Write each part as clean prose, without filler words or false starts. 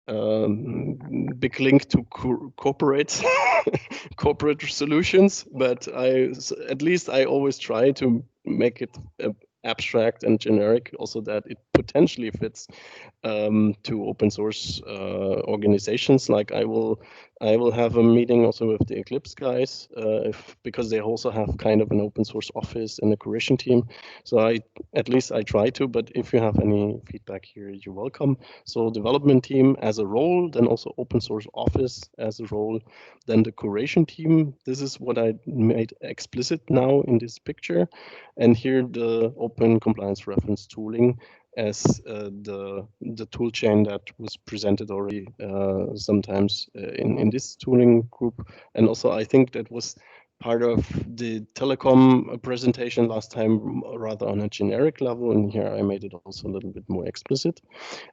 big link to corporate corporate solutions, but at least I always try to make it abstract and generic, also that it potentially fits to open source organizations. Like I will have a meeting also with the Eclipse guys, because they also have kind of an open source office and a curation team. So at least I try to, but if you have any feedback here, you're welcome. So development team as a role, then also open source office as a role, then the curation team. This is what I made explicit now in this picture. And here the open compliance reference tooling as the tool chain that was presented already sometimes in this tooling group. And also I think that was part of the telecom presentation last time, rather on a generic level, and here I made it also a little bit more explicit.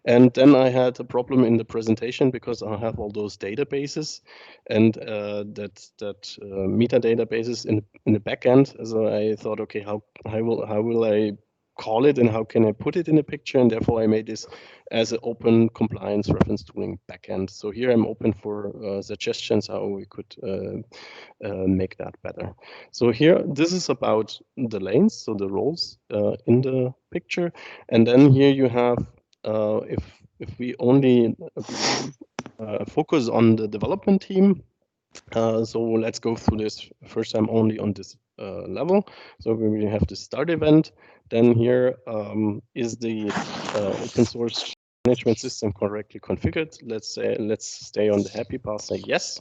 And then I had a problem in the presentation because I have all those databases and that metadatabases in the backend. So I thought, okay, how will I call it and how can I put it in a picture? And therefore I made this as an open compliance reference tooling backend. So here I'm open for suggestions how we could make that better. So here, this is about the lanes, so the roles in the picture. And then here you have, if we only focus on the development team, so let's go through this first time only on this level. So we have the start event. Then here is the open source management system correctly configured. Let's stay on the happy path, say yes.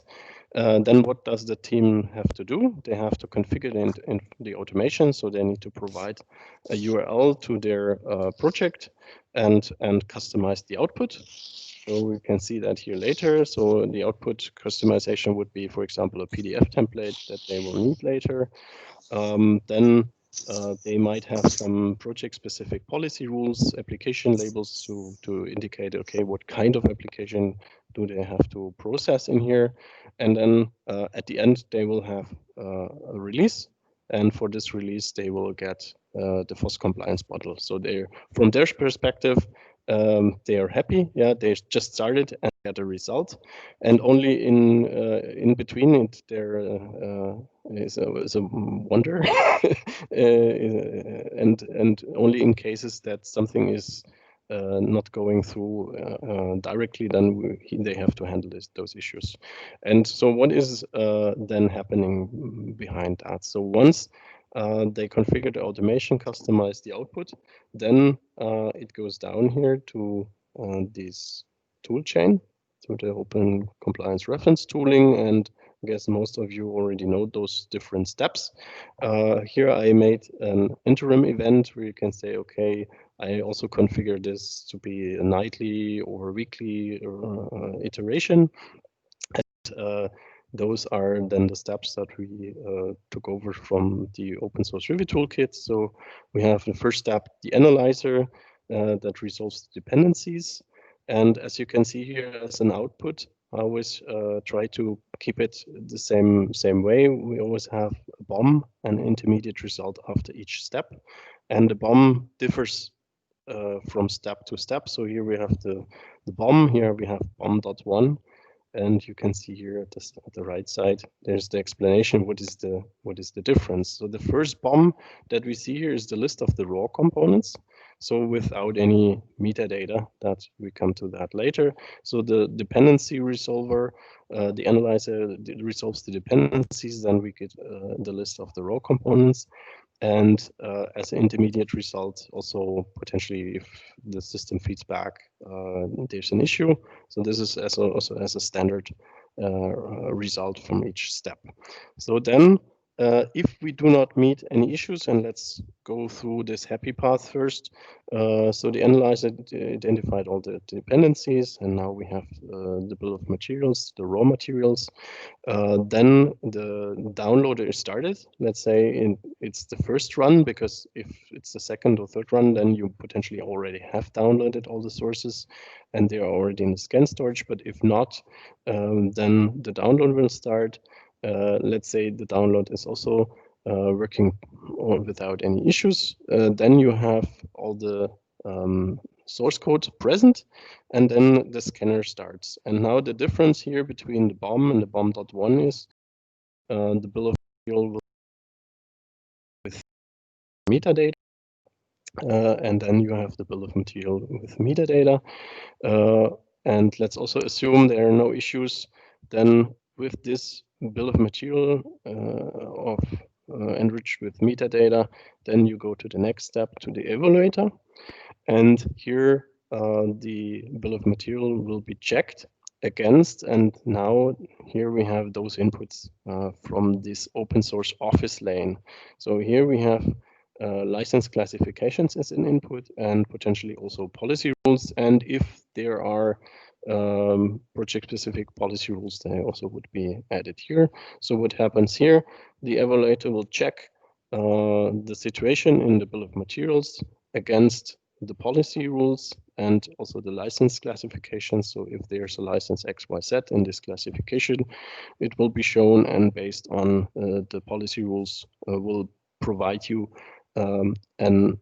Then what does the team have to do? They have to configure in the automation. So they need to provide a URL to their project and customize the output. So we can see that here later. So the output customization would be, for example, a PDF template that they will need later. Then they might have some project-specific policy rules, application labels to indicate, okay, what kind of application do they have to process in here. And then at the end, they will have a release. And for this release, they will get the FOSS compliance bottle. So from their perspective, they are happy. Yeah, they just started and get a result, and only in between it there is a wonder, and only in cases that something is not going through directly, then they have to handle those issues. And so what is then happening behind that? So once they configure the automation, customize the output, then it goes down here to this tool chain, to the open compliance reference tooling. And I guess most of you already know those different steps. Here I made an interim event where you can say, okay, I also configure this to be a nightly or weekly iteration. And those are then the steps that we took over from the open source review toolkit. So we have the first step, the analyzer that resolves the dependencies. And as you can see here as an output, I always try to keep it the same way. We always have a BOM, an intermediate result after each step. And the BOM differs from step to step. So here we have the BOM, here we have BOM.1. And you can see here at the right side, there's the explanation. What is the difference? So the first BOM that we see here is the list of the raw components. So without any metadata, that we come to that later. So the dependency resolver, the analyzer resolves the dependencies. Then we get the list of the raw components. And as an intermediate result, also potentially if the system feeds back, there's an issue. So this is also as a standard result from each step. So then if we do not meet any issues, and let's go through this happy path first. So the analyzer identified all the dependencies, and now we have the bill of materials, the raw materials. Then the downloader is started. Let's say it's the first run, because if it's the second or third run, then you potentially already have downloaded all the sources and they are already in the scan storage. But if not, then the download will start. Let's say the download is also working without any issues. Then you have all the source code present, and then the scanner starts. And now the difference here between the BOM and the BOM.1 is the bill of material with metadata, and then you have the bill of material with metadata. And let's also assume there are no issues. Then with this bill of material enriched with metadata, then you go to the next step, to the evaluator. And here the bill of material will be checked against. And now here we have those inputs from this open source office lane. So here we have license classifications as an input, and potentially also policy rules. And if there are project-specific policy rules, they also would be added here. So what happens here? The evaluator will check the situation in the bill of materials against the policy rules and also the license classification. So if there's a license XYZ in this classification, it will be shown, and based on the policy rules will provide you an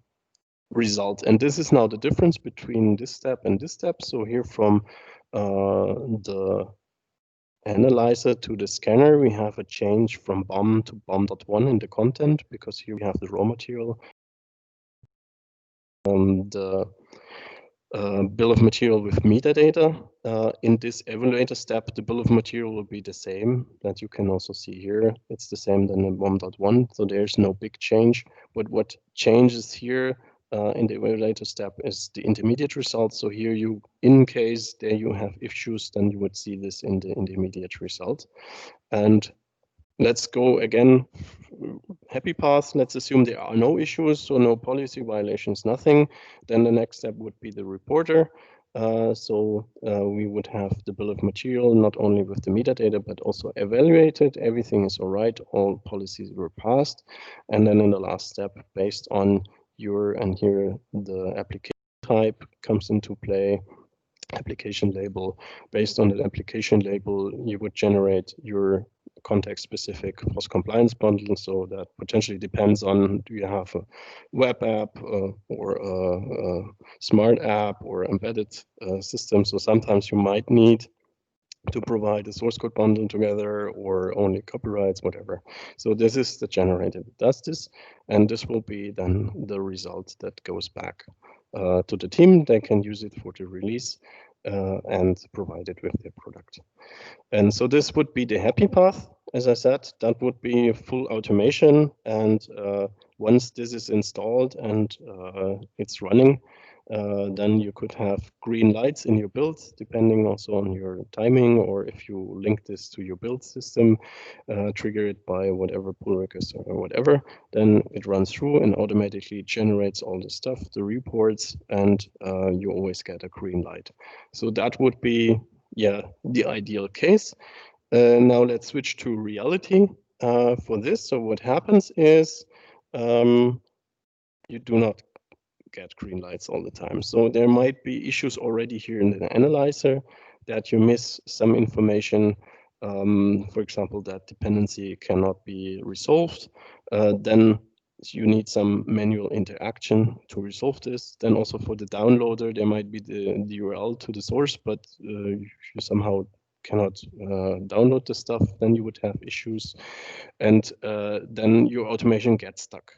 result. And this is now the difference between this step and this step. So here from the analyzer to the scanner, we have a change from BOM to BOM.1 in the content, because here we have the raw material. The bill of material with metadata. In this evaluator step, the bill of material will be the same that you can also see here. It's the same than in BOM.1, so there's no big change. But what changes here in the evaluator step is the intermediate result. So here you, in case there you have issues, then you would see this in the intermediate result. And let's go again, happy path. Let's assume there are no issues, so no policy violations, nothing. Then the next step would be the reporter. So we would have the bill of material, not only with the metadata, but also evaluated. Everything is all right, all policies were passed. And then in the last step, based on your, and here the application type comes into play, application label. Based on the application label, you would generate your context-specific post-compliance bundle. So that potentially depends on, do you have a web app or a smart app or embedded system? So sometimes you might need to provide a source code bundle together, or only copyrights, whatever. So this is the generated that does this, and this will be then the result that goes back to the team. They can use it for the release and provide it with their product. And so this would be the happy path. As I said, that would be full automation. And once this is installed and it's running, then you could have green lights in your build, depending also on your timing, or if you link this to your build system, trigger it by whatever pull request or whatever, then it runs through and automatically generates all the stuff, the reports, and you always get a green light. So that would be, yeah, the ideal case. Now let's switch to reality for this. So what happens is you do not get green lights all the time. So there might be issues already here in the analyzer, that you miss some information. For example, that dependency cannot be resolved. Then you need some manual interaction to resolve this. Then also for the downloader, there might be the URL to the source, but you somehow cannot download the stuff. Then you would have issues, and then your automation gets stuck.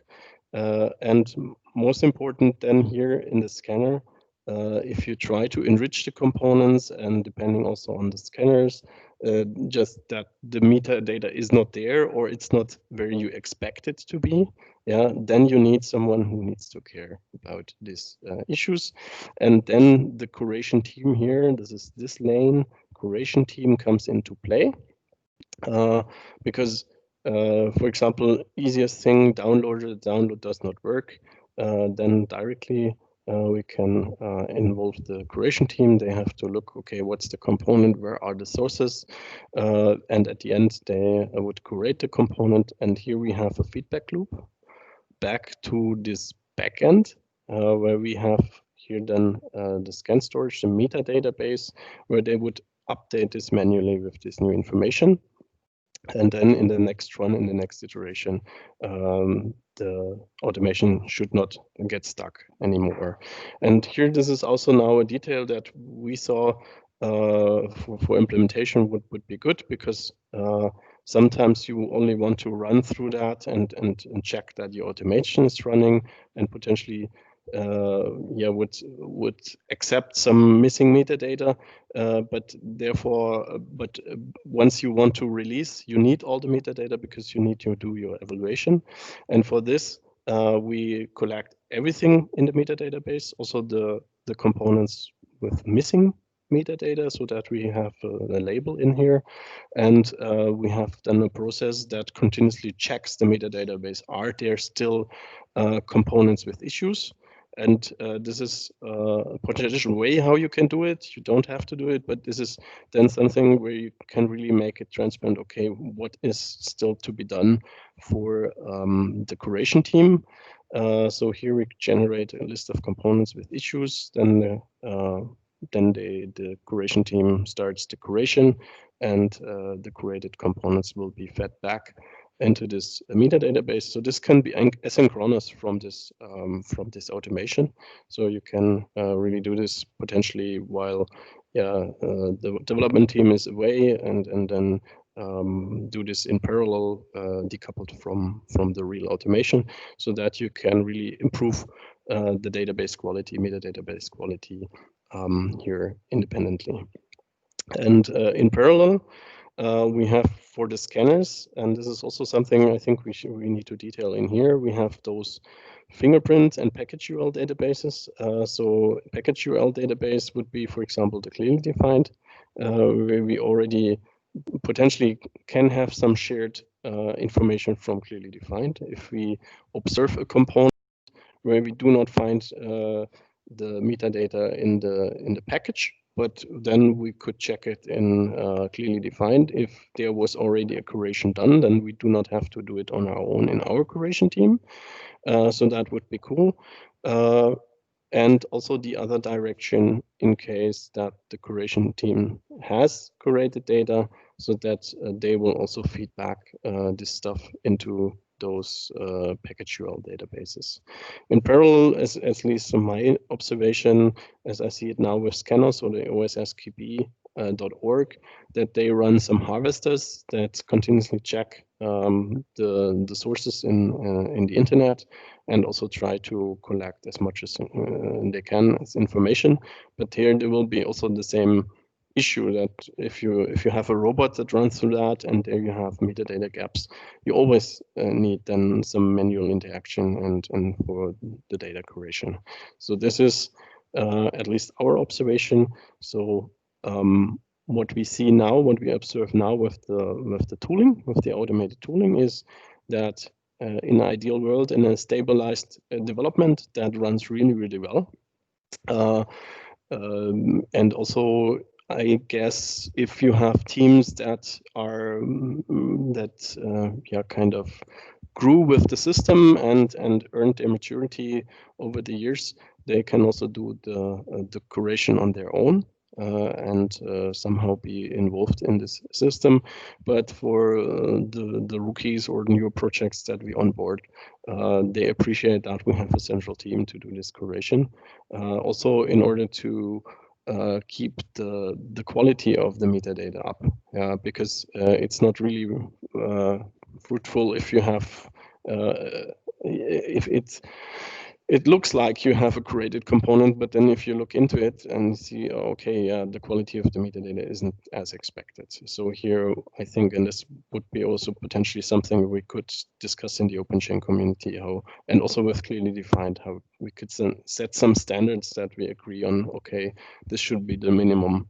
And most important then here in the scanner, if you try to enrich the components, and depending also on the scanners, just that the metadata is not there, or it's not where you expect it to be, yeah, then you need someone who needs to care about these issues. And then the curation team here, this is this lane, curation team comes into play, because for example, easiest thing, download does not work, then directly we can involve the curation team. They have to look, okay, what's the component, where are the sources, and at the end they would curate the component. And here we have a feedback loop back to this backend, where we have here then the scan storage, the metadata base, where they would update this manually with this new information. And then in the next run, in the next iteration, the automation should not get stuck anymore. And here, this is also now a detail that we saw for implementation would be good, because sometimes you only want to run through that and check that your automation is running, and potentially would accept some missing metadata, but once you want to release, you need all the metadata, because you need to do your evaluation. And for this, we collect everything in the metadata base, also the components with missing metadata, so that we have a label in here. And we have done a process that continuously checks the metadata base. Are there still components with issues? And this is a potential way how you can do it. You don't have to do it, but this is then something where you can really make it transparent. Okay, what is still to be done for the curation team? So here we generate a list of components with issues. Then the curation team starts the curation, and the curated components will be fed back into this metadata base. So this can be asynchronous from this automation. So you can really do this potentially while the development team is away, and then do this in parallel, decoupled from the real automation, so that you can really improve the database quality, metadatabase quality here independently. And in parallel, we have for the scanners, and this is also something I think we need to detail in here. We have those fingerprint and package URL databases. So package URL database would be, for example, the clearly defined, where we already potentially can have some shared information from clearly defined. If we observe a component where we do not find the metadata in the package, but then we could check it in clearly defined. If there was already a curation done, then we do not have to do it on our own in our curation team. So that would be cool. And also the other direction, in case that the curation team has curated data, so that they will also feed back this stuff into those package URL databases. In parallel, at least from my observation, as I see it now with scanners or the OSSQB.org, that they run some harvesters that continuously check the sources in the internet, and also try to collect as much as they can as information. But here there will be also the same issue, that if you have a robot that runs through that, and there you have metadata gaps, you always need then some manual interaction and for the data curation. So this is at least our observation. So what we see now, what we observe now with the tooling, with the automated tooling, is that in an ideal world, in a stabilized development, that runs really, really well. And also, I guess if you have teams that are kind of grew with the system and earned their maturity over the years, they can also do the curation on their own. And somehow be involved in this system. But for the rookies or new projects that we onboard, they appreciate that we have a central team to do this curation. Also, in order to keep the quality of the metadata up, because it's not really fruitful if you have if it looks like you have a curated component, but then if you look into it and see, okay, the quality of the metadata isn't as expected. So here, I think, and this would be also potentially something we could discuss in the OpenChain community, how, and also with clearly defined, how we could set some standards that we agree on. Okay, this should be the minimum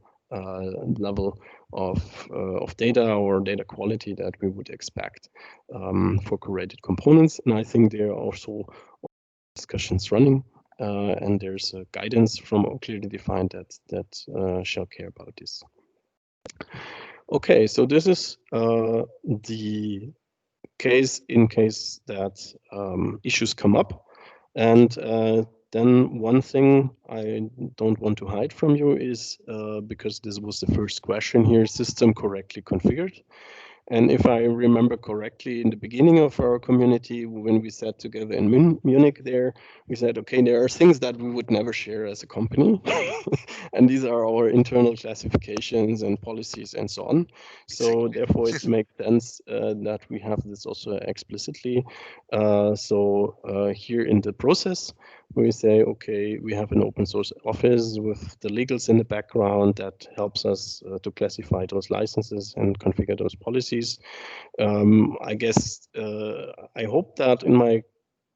level of data or data quality that we would expect for curated components. And I think there are also discussions running, and there's a guidance from clearly defined that shall care about this. Okay, so this is the case in case that issues come up. And then one thing I don't want to hide from you is, because this was the first question here, system correctly configured. And if I remember correctly, in the beginning of our community, when we sat together in Munich there, we said, okay, there are things that we would never share as a company. And these are our internal classifications and policies and so on. So therefore, it makes sense that we have this also explicitly. Here in the process, we say, okay, we have an open source office with the legals in the background that helps us to classify those licenses and configure those policies. I guess I hope that in my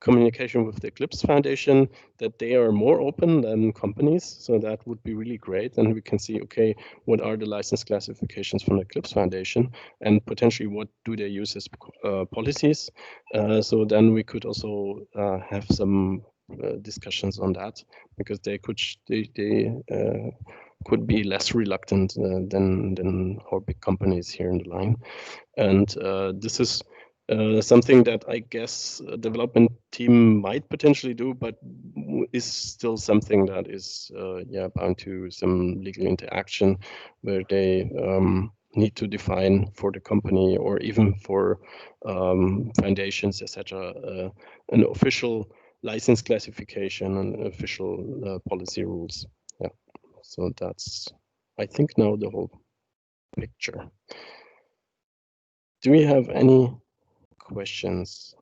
communication with the Eclipse Foundation that they are more open than companies. So that would be really great. And we can see, okay, what are the license classifications from the Eclipse Foundation and potentially what do they use as policies. So then we could also have some discussions on that because they could could be less reluctant than our big companies here in the line. And this is something that I guess a development team might potentially do, but is still something that is bound to some legal interaction where they need to define for the company or even for foundations, etc., an official license classification and official policy rules. Yeah, so that's, I think, now the whole picture. Do we have any questions?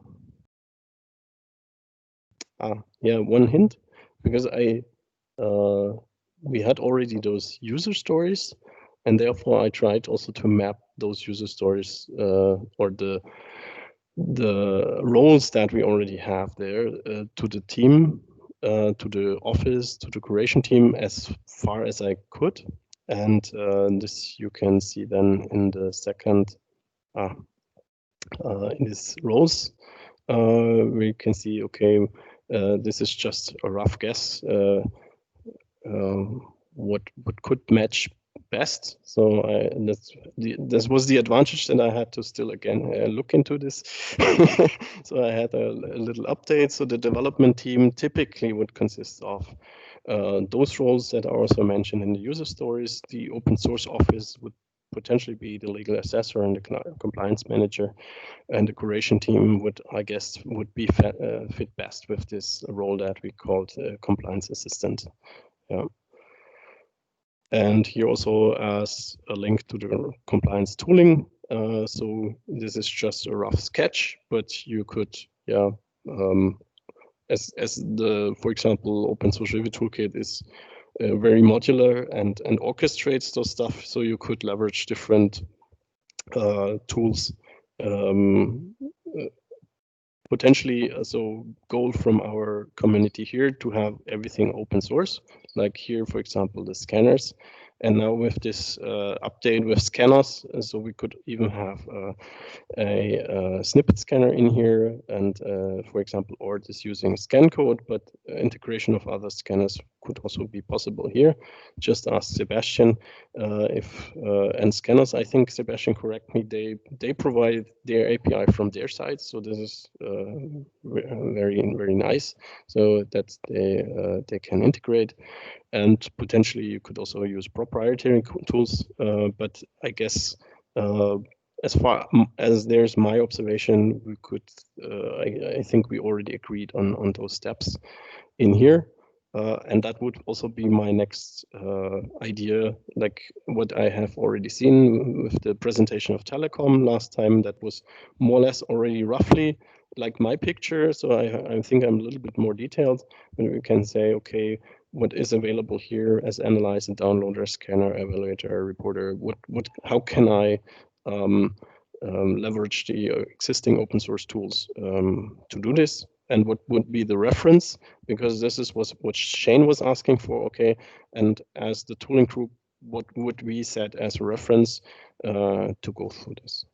Yeah, one hint, because we had already those user stories, and therefore I tried also to map those user stories or the roles that we already have there to the team, to the office, to the curation team as far as I could. And this you can see then in the second, in these rows, we can see, okay, this is just a rough guess what could match best. So this was the advantage that I had to still again look into this. So I had a little update. So the development team typically would consist of those roles that are also mentioned in the user stories. The open source office would potentially be the legal assessor and the compliance manager, and the curation team would, I guess, would be fit best with this role that we called compliance assistant. Yeah. And here also as a link to the compliance tooling. So this is just a rough sketch, but you could, as the, for example, open source review toolkit is very modular and orchestrates those stuff, so you could leverage different tools. Potentially, so goal from our community here to have everything open source, like here, for example, the scanners. And now with this update with scanners, so we could even have a snippet scanner in here. And for example, ORT is using scan code, but integration of other scanners could also be possible here. Just ask Sebastian if, and scanners, I think, Sebastian, correct me, they provide their API from their side. So this is very, very nice. So that they can integrate. And potentially you could also use proprietary tools, but I guess as far as there's my observation, we could, I think we already agreed on those steps in here. And that would also be my next idea, like what I have already seen with the presentation of Telecom last time. That was more or less already roughly like my picture. So I think I'm a little bit more detailed, and we can say, okay, what is available here as analyzer, downloader, scanner, evaluator, reporter, how can I leverage the existing open source tools to do this? And what would be the reference? Because this is what Shane was asking for. Okay, and as the tooling group, what would we set as a reference to go through this?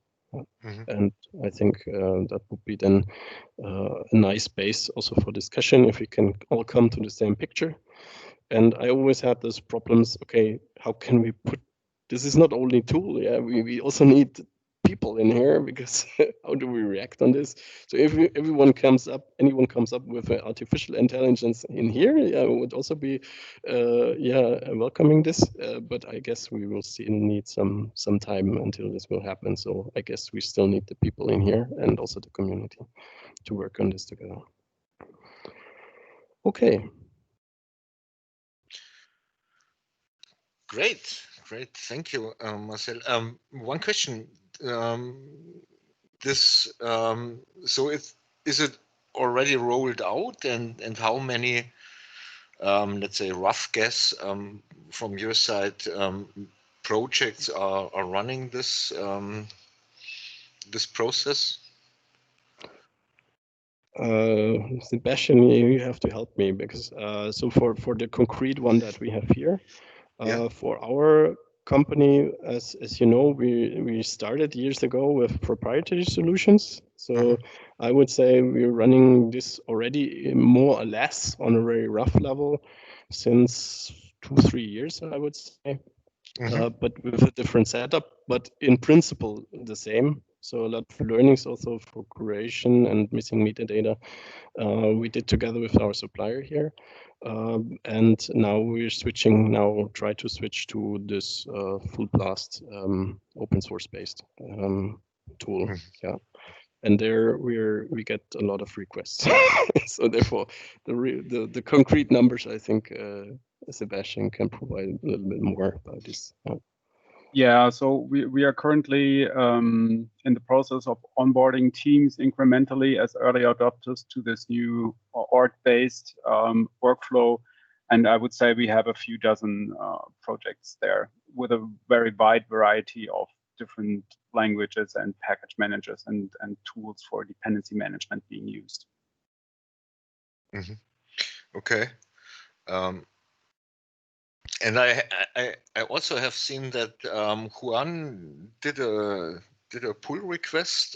And I think that would be then a nice base also for discussion if we can all come to the same picture. And I always had those problems. Okay, how can we put? This is not only tool. Yeah, we also need people in here, because how do we react on this? So if anyone comes up with artificial intelligence in here, yeah, would also be welcoming this. But I guess we will still need some time until this will happen. So I guess we still need the people in here and also the community to work on this together. Okay. Great, thank you, Marcel. One question: so is it already rolled out, and how many, let's say, rough guess from your side, projects are running this process? Sebastian, you have to help me, because so for the concrete one that we have here, for our company, as you know, we started years ago with proprietary solutions. So I would say we're running this already more or less on a very rough level since 2-3 years, I would say. But with a different setup, but in principle the same. So a lot of learnings also for curation and missing metadata we did together with our supplier here. And now we're try to switch to this full blast open source based tool. Yeah. And there we get a lot of requests. So therefore the concrete numbers, I think Sebastian can provide a little bit more about this. Yeah, so we are currently in the process of onboarding teams incrementally as early adopters to this new org-based workflow. And I would say we have a few dozen projects there with a very wide variety of different languages and package managers and tools for dependency management being used. Okay. And I also have seen that Juan did a pull request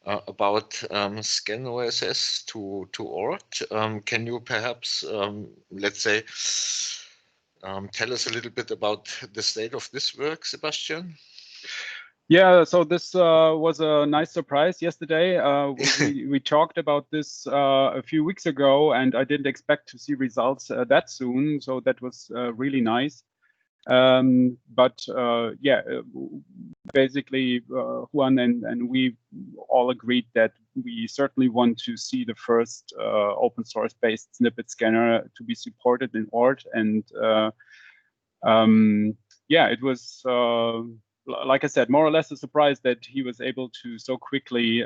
about scan OSS to ORT. Can you perhaps, let's say, tell us a little bit about the state of this work, Sebastian? Yeah, so this was a nice surprise yesterday. We talked about this a few weeks ago, and I didn't expect to see results that soon. So that was really nice. But yeah, basically, Juan and we all agreed that we certainly want to see the first open source based snippet scanner to be supported in ORT. And yeah, it was, like I said, more or less a surprise that he was able to so quickly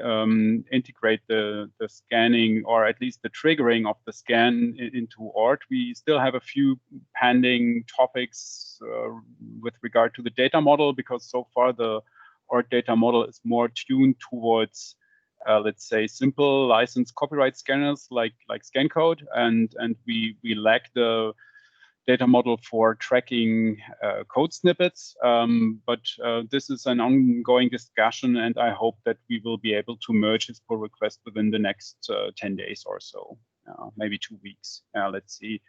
integrate the scanning, or at least the triggering of the scan into ORT. We still have a few pending topics with regard to the data model, because so far the ORT data model is more tuned towards, let's say, simple licensed copyright scanners like ScanCode, and we lack the data model for tracking code snippets. But this is an ongoing discussion, and I hope that we will be able to merge his pull request within the next 10 days or so, maybe 2 weeks. Let's see.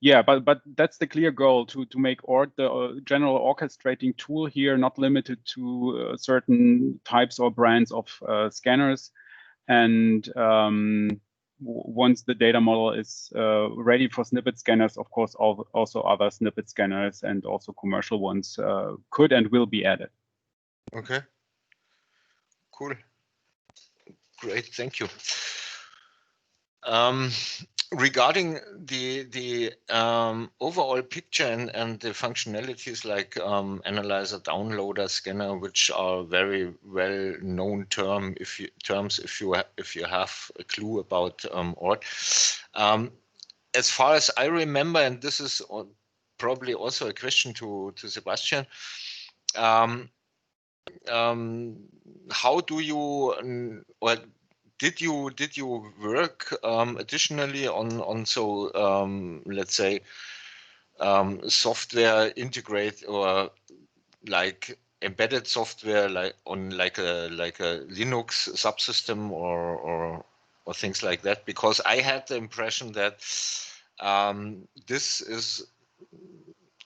Yeah, but that's the clear goal, to make ORT the general orchestrating tool here, not limited to certain types or brands of scanners. And once the data model is ready for snippet scanners, of course, also other snippet scanners and also commercial ones could and will be added. Okay, cool. Great, thank you. Regarding the overall picture and the functionalities like analyzer, downloader, scanner, which are very well known terms if you have a clue about ORT. As far as I remember, and this is probably also a question to Sebastian, how do you or did you work additionally on so let's say software integrate, or like embedded software, like on like a Linux subsystem or things like that? Because I had the impression that this is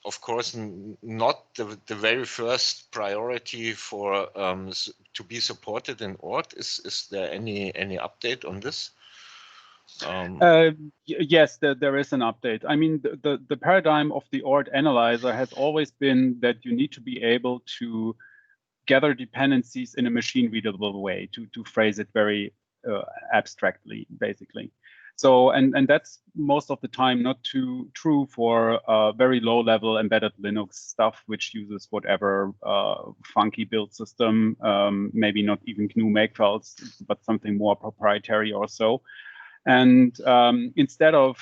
of course, not the very first priority for to be supported in ORT. Is there any update on this? Yes, there is an update. I mean, the paradigm of the ORT analyzer has always been that you need to be able to gather dependencies in a machine readable way, to phrase it very abstractly, basically. So, and that's most of the time not too true for very low level embedded Linux stuff, which uses whatever funky build system, maybe not even GNU Makefiles, but something more proprietary or so. And instead of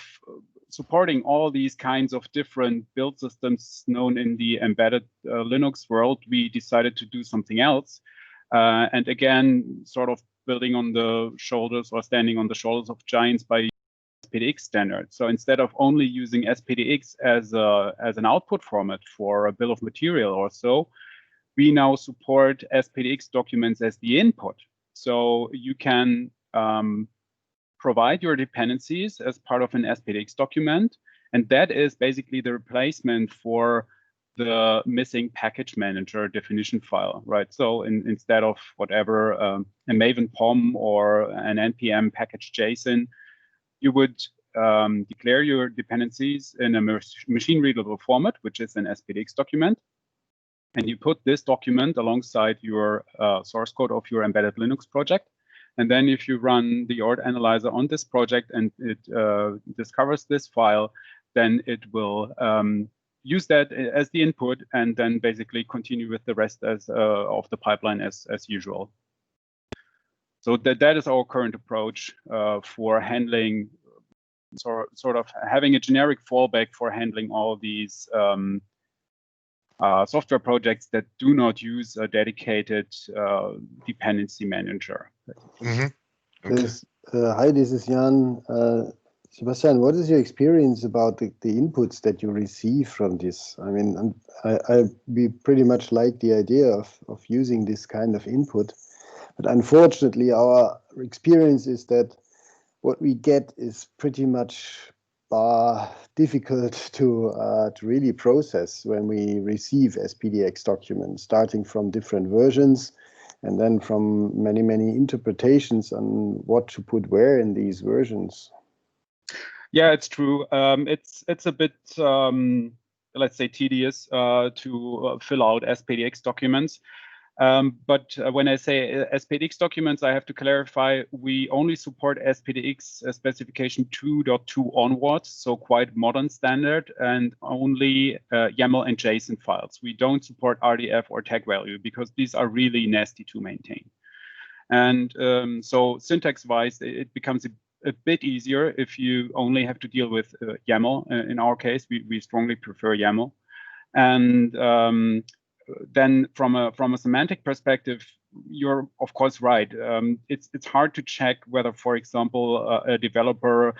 supporting all these kinds of different build systems known in the embedded Linux world, we decided to do something else. And again, sort of building on the shoulders or standing on the shoulders of giants by SPDX standard. So instead of only using SPDX as an output format for a bill of material or so, we now support SPDX documents as the input. So you can provide your dependencies as part of an SPDX document. And that is basically the replacement for the missing package manager definition file, right? So instead of whatever, a Maven POM or an NPM package JSON, you would declare your dependencies in a machine readable format, which is an SPDX document. And you put this document alongside your source code of your embedded Linux project. And then if you run the ORT analyzer on this project and it discovers this file, then it will use that as the input and then basically continue with the rest as of the pipeline as usual. So that is our current approach for handling, sort of having a generic fallback for handling all these software projects that do not use a dedicated dependency manager. Mm-hmm. Okay. Hi, this is Jan. Sebastian, what is your experience about the inputs that you receive from this? I mean, we pretty much like the idea of using this kind of input, but unfortunately, our experience is that what we get is pretty much difficult to really process when we receive SPDX documents, starting from different versions and then from many interpretations on what to put where in these versions. Yeah, it's true. It's a bit, let's say, tedious to fill out SPDX documents. But when I say SPDX documents, I have to clarify, we only support SPDX specification 2.2 onwards, so quite modern standard, and only YAML and JSON files. We don't support RDF or tag value because these are really nasty to maintain. And so syntax-wise, it becomes a bit easier if you only have to deal with YAML. In our case, we strongly prefer YAML. And then from a semantic perspective, you're of course right. It's hard to check whether, for example, a developer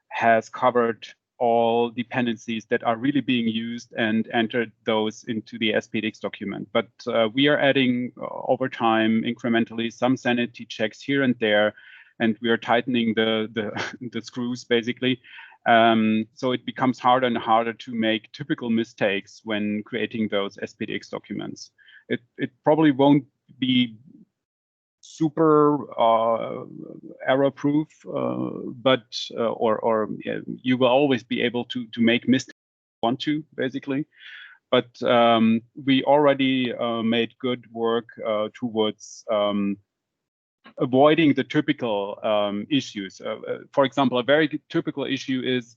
has covered all dependencies that are really being used and entered those into the SPDX document. But we are adding over time incrementally some sanity checks here and there, and we are tightening the screws basically. So it becomes harder and harder to make typical mistakes when creating those SPDX documents. It probably won't be super error-proof, but you will always be able to make mistakes if you want to, basically. But we already made good work towards avoiding the typical issues. For example, a very typical issue is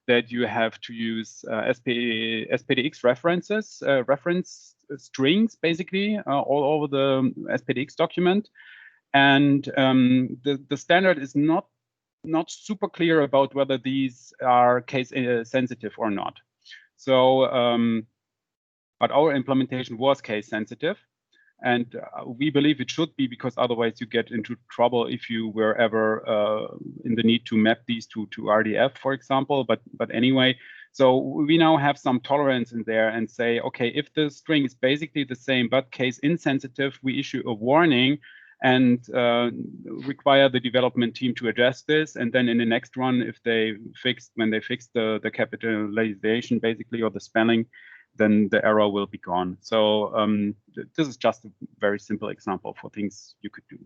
that you have to use SPDX references, reference strings, basically, all over the SPDX document. And the standard is not super clear about whether these are case sensitive or not. So, but our implementation was case sensitive. And we believe it should be, because otherwise you get into trouble if you were ever in the need to map these to RDF, for example. But anyway, so we now have some tolerance in there and say, okay, if the string is basically the same but case insensitive, we issue a warning and require the development team to address this. And then in the next run, when they fix the capitalization basically, or the spelling, then the error will be gone. So this is just a very simple example for things you could do.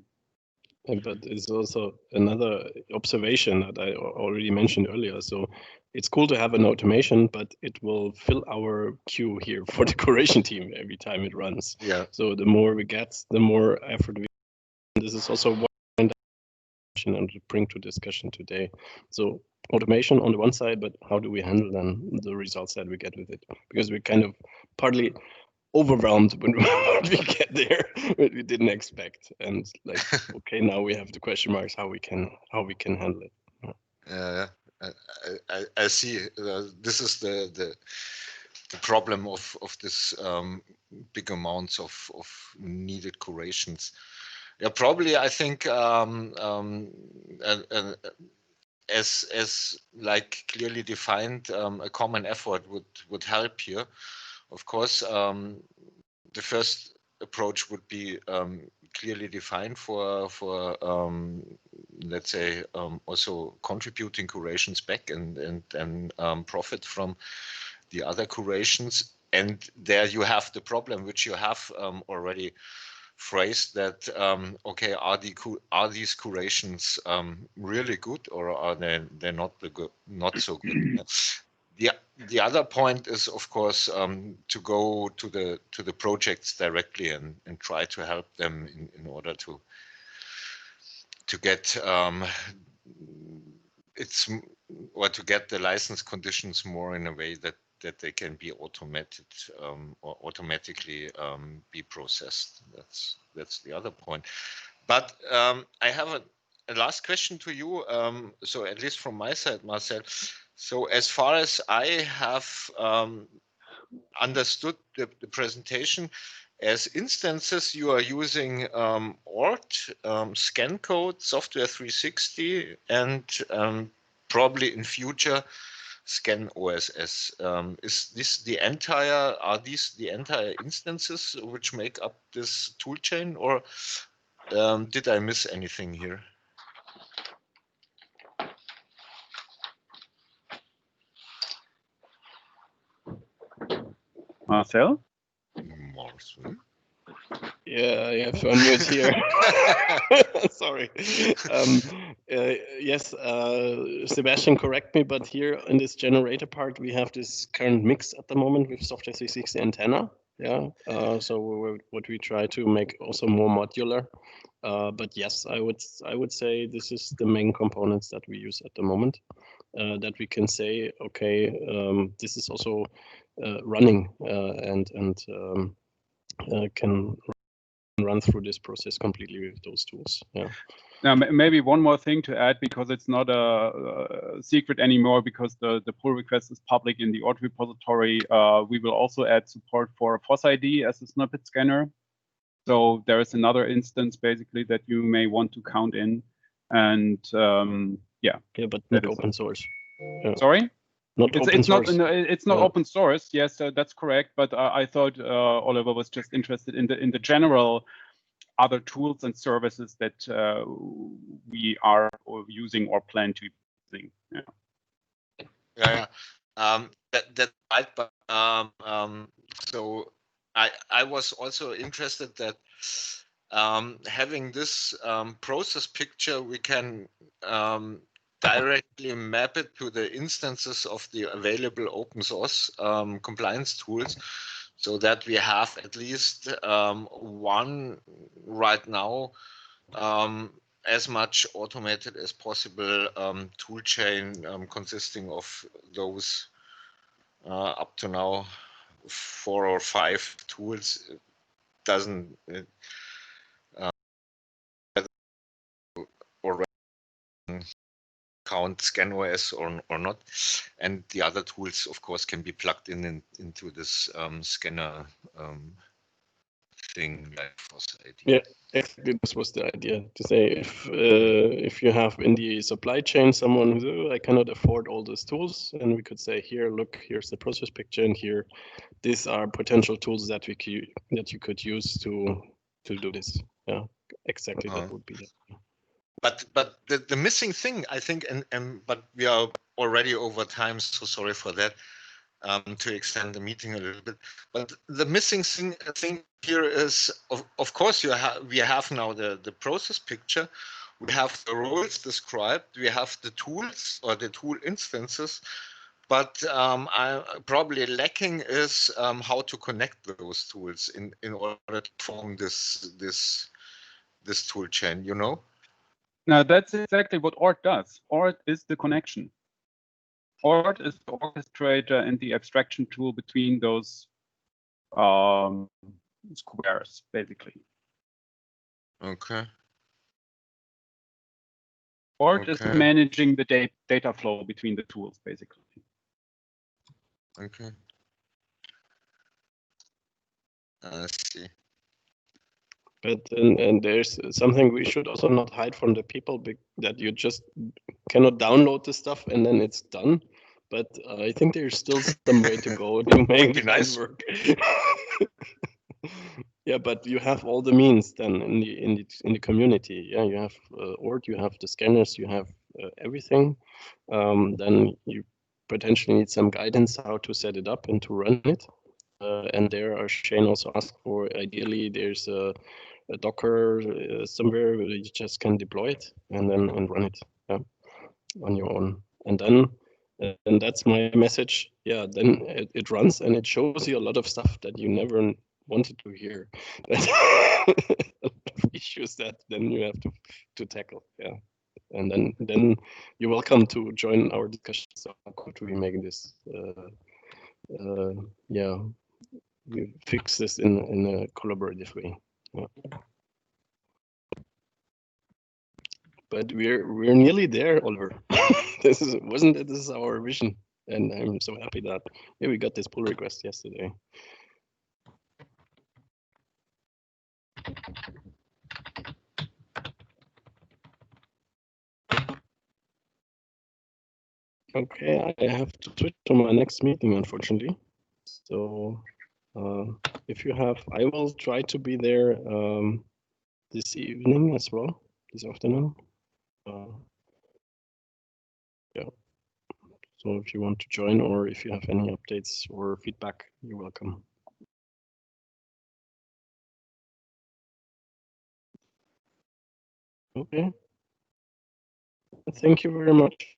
But it's also another observation that I already mentioned earlier. So it's cool to have an automation, but it will fill our queue here for the curation team every time it runs. Yeah. So the more we get, the more effort we. This is also what I want to bring to discussion today. So automation on the one side, but how do we handle then the results that we get with it? Because we're kind of partly overwhelmed when we get there, what we didn't expect, and like, okay, now we have the question marks how we can handle it. I see. This is the problem of this big amounts of needed curations. Yeah, probably I think as like clearly defined, a common effort would help here. Of course, the first approach would be clearly defined for let's say also contributing curations back and profit from the other curations. And there you have the problem which you have already phrased, that okay, are these curations really good, or are they not so good? The other point is, of course, to go to the projects directly and try to help them in order to get to get the license conditions more in a way that they can be automated or automatically be processed. That's the other point. But I have a last question to you. So at least from my side, Marcel. So as far as I have understood the presentation, as instances you are using ORT, scan code, software 360, and probably in future scan OSS. Is this the entire? Are these the entire instances which make up this toolchain, or did I miss anything here? Marcel? Marcel? Yeah, I have to unmute here. Sorry. Yes, Sebastian, correct me, but here in this generator part, we have this current mix at the moment with software 360 antenna. Yeah. So what we try to make also more modular. But yes, I would say this is the main components that we use at the moment. That we can say, okay, this is also running and can run through this process completely with those tools. Yeah. Now, maybe one more thing to add, because it's not a secret anymore, because the pull request is public in the ORT repository. We will also add support for FOSS-ID as a snippet scanner. So there is another instance basically that you may want to count in, and yeah. Yeah, but not open source. Yeah. Sorry. It's not Yeah. open source. Yes, that's correct. But I thought Oliver was just interested in the general other tools and services that we are using or plan to using. Yeah. That's right. But so I was also interested that having this process picture, we can directly map it to the instances of the available open source compliance tools, so that we have at least one right now as much automated as possible tool chain consisting of those up to now 4 or 5 tools. It doesn't already count ScanOS or not, and the other tools of course can be plugged into this scanner thing like FOSS-ID. Yeah, exactly. This was the idea, to say if you have in the supply chain someone who's, oh, I cannot afford all these tools, and we could say, here, look, here's the process picture, and here, these are potential tools that you could use to do this. Yeah, exactly. That would be it. But the missing thing, I think, and but we are already over time, so sorry for that. to extend the meeting a little bit. But the missing thing here is, of course, we have now the process picture. We have the roles described. We have the tools or the tool instances. But probably lacking is how to connect those tools in order to form this tool chain, you know? Now, that's exactly what ORT does. ORT is the connection. ORT is the orchestrator and the abstraction tool between those squares, basically. Okay. ORT is managing the data flow between the tools, basically. Okay. I see. But and there's something we should also not hide from the people, that you just cannot download the stuff and then it's done. But I think there's still some way to go to make this work. Yeah, but you have all the means then in the community. Yeah, you have ORT, you have the scanners, you have everything. Then you potentially need some guidance how to set it up and to run it. And there, our Shane also asked for, ideally, there's a Docker somewhere where you just can deploy it and then run it on your own. And then, and that's my message. Yeah, then it runs and it shows you a lot of stuff that you never wanted to hear. A lot of issues that then you have to tackle. Yeah. And then you're welcome to join our discussions on how to be making this yeah, we fix this in a collaborative way. Yeah. But we're nearly there, Oliver. This is our vision, and I'm so happy that we got this pull request yesterday. Okay, I have to switch to my next meeting, unfortunately. So if you have, I will try to be there this evening as well, this afternoon. Yeah. So if you want to join or if you have any updates or feedback, you're welcome. Okay. Thank you very much.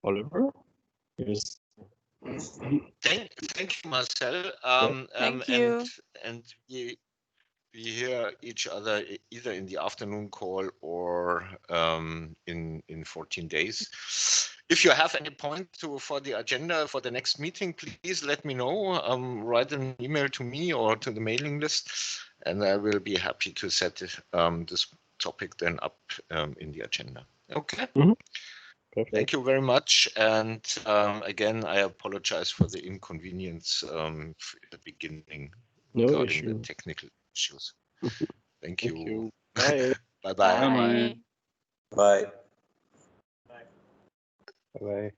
Oliver? Yes. Thank you, Marcel. Thank you. And we hear each other either in the afternoon call or in 14 days. If you have any point for the agenda for the next meeting, please let me know. Write an email to me or to the mailing list, and I will be happy to set this topic then up in the agenda. Okay. Mm-hmm. Thank you very much. And again, I apologize for the inconvenience at the beginning regarding the technical issues. Thank you. Bye. Bye-bye. Bye. Bye. Bye.